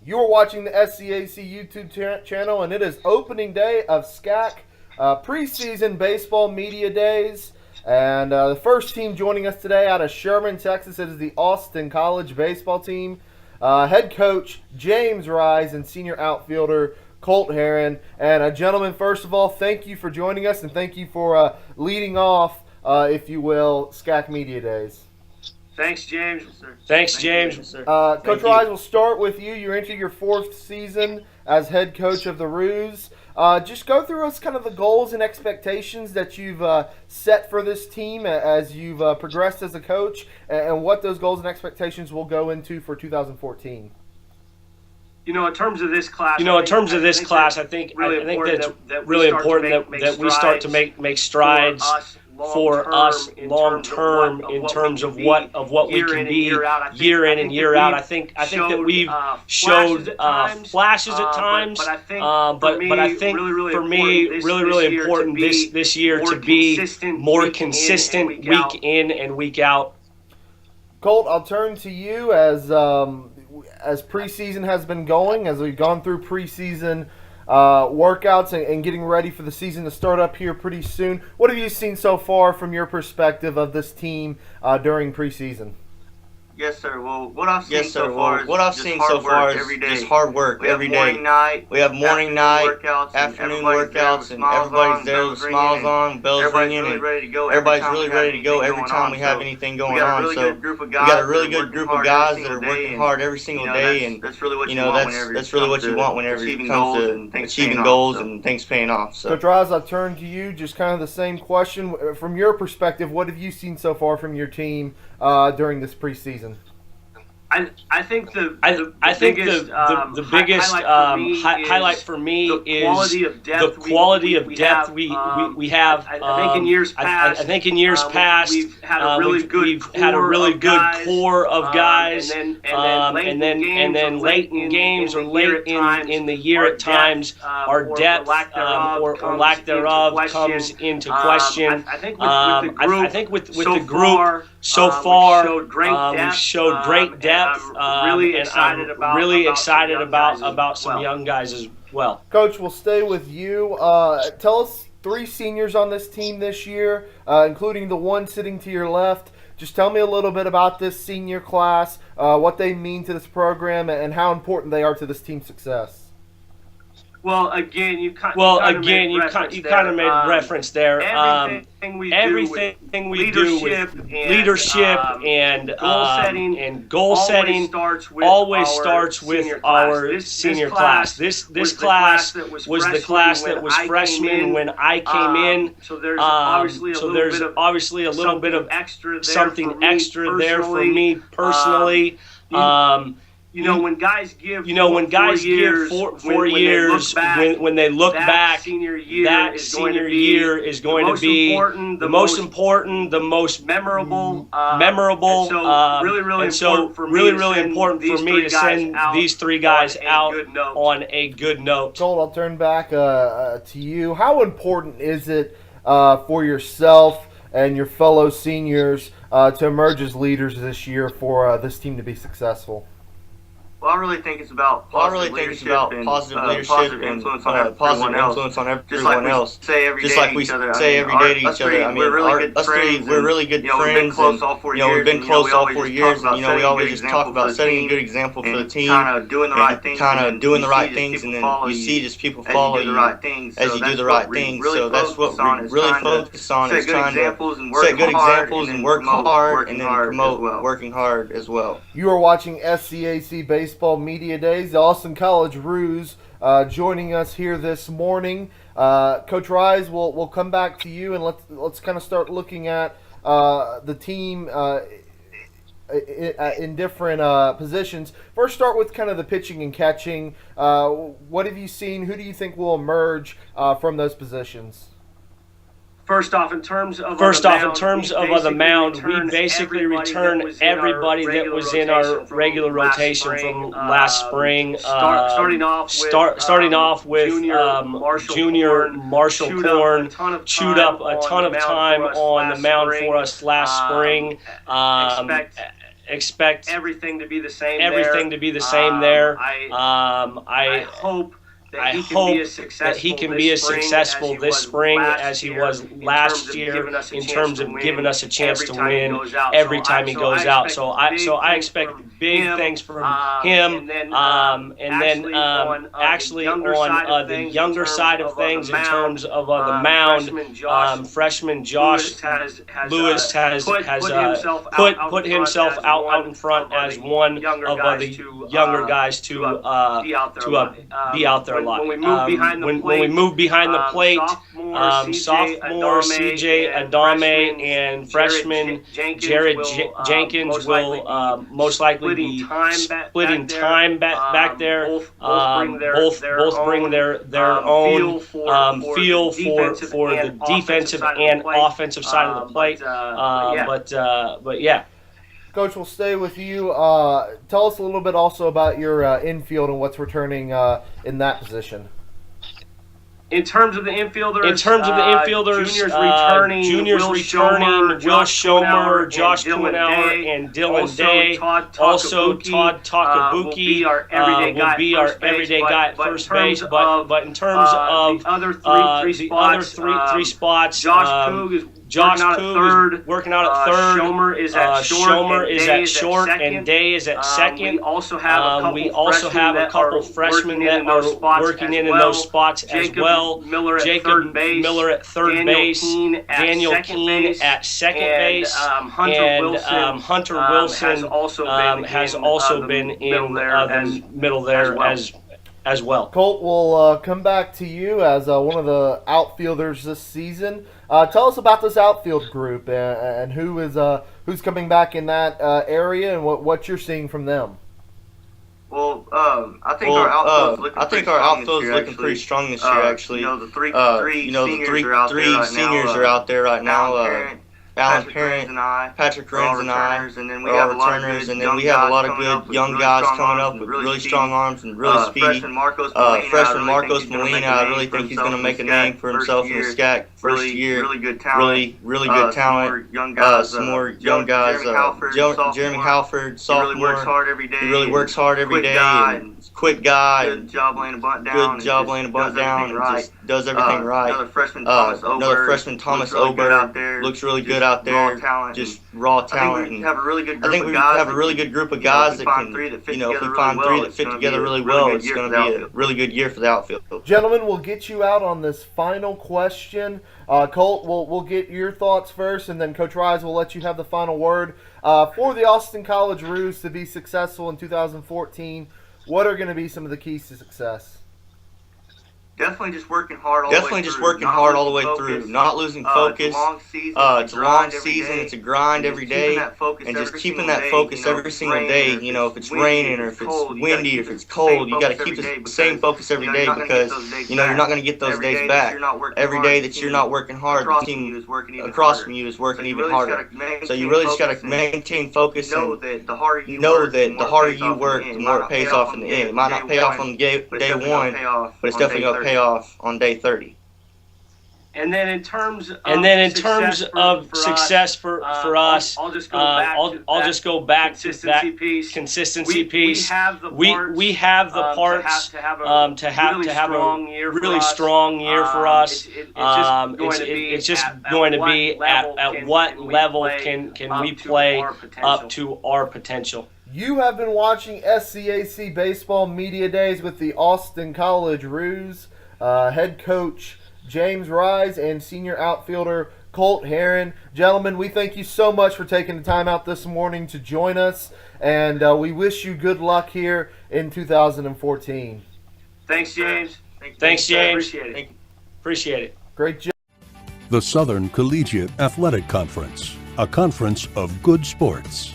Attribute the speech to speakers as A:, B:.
A: You are watching the SCAC YouTube channel, and it is opening day of SCAC preseason baseball media days. And the first team joining us today out of Sherman, Texas, is the Austin College baseball team. Head coach James Rise and senior outfielder Colt Herron. And gentlemen, first of all, thank you for joining us, and thank you for leading off, if you will, SCAC media days.
B: Thanks, James.
C: Thanks, James.
A: Coach Rise, we'll start with you. You're into your fourth season as head coach of the Roos. Just go through us kind of the goals and expectations that you've set for this team as you've progressed as a coach, and what those goals and expectations will go into for 2014.
B: In terms of this class,
C: I think that's really important that we start to make strides for us long term in terms of what we can be year in and year out. I think that we've showed flashes at times, but I think for me really important this year to be more consistent week in and week out.
A: Colt, I'll turn to you as preseason has been going, as we've gone through preseason workouts and getting ready for the season to start up here pretty soon. What have you seen so far from your perspective of this team during preseason?
D: Yes, sir. Well, what I've seen so far is just hard work every day. We have morning, night, afternoon workouts, and everybody's there with smiles on, bells ringing, and everybody's really ready to go every time we have anything going on. So we got a really good group of guys that are working hard every single day, and that's really what you want whenever it comes to achieving goals and things paying off. So,
A: Coach Raz, I'll turn to you. Just kind of the same question from your perspective. What have you seen so far from your team during this preseason?
B: I think the
C: biggest highlight for me is the quality of depth we have.
B: I think in years past, we've had a really good core of guys, and then late in games or late in the year at times, our depth or lack thereof comes into question. I think with the
C: group so far,
B: we've showed great depth.
C: I'm really excited about some young guys as well.
A: Coach, we'll stay with you. Tell us 3 seniors on this team this year, including the one sitting to your left. Just tell me a little bit about this senior class, what they mean to this program, and how important they are to this team's success.
B: Well, again, you kind
C: of made reference there. Everything we do with leadership and goal setting always starts with our senior class. This class was the class that was freshman when I came in.
B: So there's obviously a little bit of
C: something extra there for me personally.
B: When guys give
C: 4 years, when they look back, that senior year is going to be the most important, the most memorable. So really important for me to send these 3 guys out on a good note.
A: Colt, I'll turn back to you. How important is it for yourself and your fellow seniors to emerge as leaders this year for this team to be successful?
D: Well, I really think it's about positive leadership and positive influence on everyone else. Just like we say every day to each other. I mean, we're really good friends. We've been close all 4 years. And, we always just talk about setting a good example for the team, kind of doing the right things, and then you see just people follow you as you do the right things. So that's what we really focus on, is trying to set good examples and work hard, and then promote working hard as well.
A: You are watching SCAC Baseball Media Days. The Austin College Roos joining us here this morning. Coach Rise, we'll come back to you, and let's kind of start looking at the team in different positions. First, start with kind of the pitching and catching. What have you seen? Who do you think will emerge from those positions?
B: First off, in terms of the mound, we basically return everybody that was in our regular rotation from last spring. Starting off with Junior Marshall Korn, chewed up a ton of time on the mound for us last spring. expect
C: everything to be the same.
B: there.
C: I hope that he can be as successful this spring as he was last year in terms of giving us a chance to win every time he goes out. So I expect big things from him. And then actually on the younger side of things, in terms of the mound, freshman Josh Lewis has put himself out in front as one of the younger guys to be out there a lot. When we move behind the plate, sophomore CJ Adame and freshman Jared Jenkins will most likely be splitting time back there. Both bring their own feel for the defensive and offensive side of the plate. But yeah.
A: Coach, we'll stay with you. Tell us a little bit also about your infield and what's returning in that position.
C: In terms of the infielders,
B: juniors returning, Will Schomer, Josh Kuhnauer, and Dylan Day. Also, Todd Takabuki will be our everyday guy at first base. But in terms of the other three spots, Josh Coog is working out at third.
C: Schomer is at short, and Day is at second.
B: We also have a couple freshmen that are working in those spots as well. Jacob Miller at third base, Daniel Keene at second base, and Hunter Wilson has also been in the middle there as well.
A: Colt, we'll come back to you as one of the outfielders this season. Tell us about this outfield group and who's coming back in that area and what you're seeing from them.
D: Well, I think our outfield's looking pretty strong this year. Actually, the three seniors are out there right now. Alan Parent, Patrick Renz, and I are all returners, and then we have a lot of good young guys coming up with really strong arms and really speedy. Freshman Marcos Molina, I really think he's going to make a name for himself in the SCAC first year. Really good talent. Some more young guys. Jeremy Halford, sophomore. He really works hard every day. And quick guy. Good job laying a bunt down. And just does everything right. Another freshman Thomas Ober looks really good out there, just raw talent. I think we have a really good group of guys that can, if we find three that fit together really well, it's going to be a really good year for the outfield.
A: Gentlemen, we'll get you out on this final question. Colt, we'll get your thoughts first, and then Coach Rise will let you have the final word. For the Austin College Roos to be successful in 2014, what are going to be some of the keys to success?
D: Definitely just working hard all the way through. Not losing focus. It's a long season. It's a grind every day. And just keeping that focus every single day. If it's raining or if it's windy, if it's cold, you got to keep the same focus every day because, you're not going to get those days back. Every day that you're not working hard, the team across from you is working even harder. So you really just got to maintain focus and know that the harder you work, the more it pays off in the end. It might not pay off on day one, but it's definitely going to pay off on day 30.
C: And then in terms of success for us, I'll just go back to that consistency piece. We have the parts to have a really strong year for us. It's just going to be at what level can we play up to our potential.
A: You have been watching SCAC Baseball Media Days with the Austin College Roos. Head coach James Rise and senior outfielder Colt Herron. Gentlemen, we thank you so much for taking the time out this morning to join us, and we wish you good luck here in 2014.
C: Thanks, James.
B: Appreciate it.
A: Great job.
E: The Southern Collegiate Athletic Conference, a conference of good sports.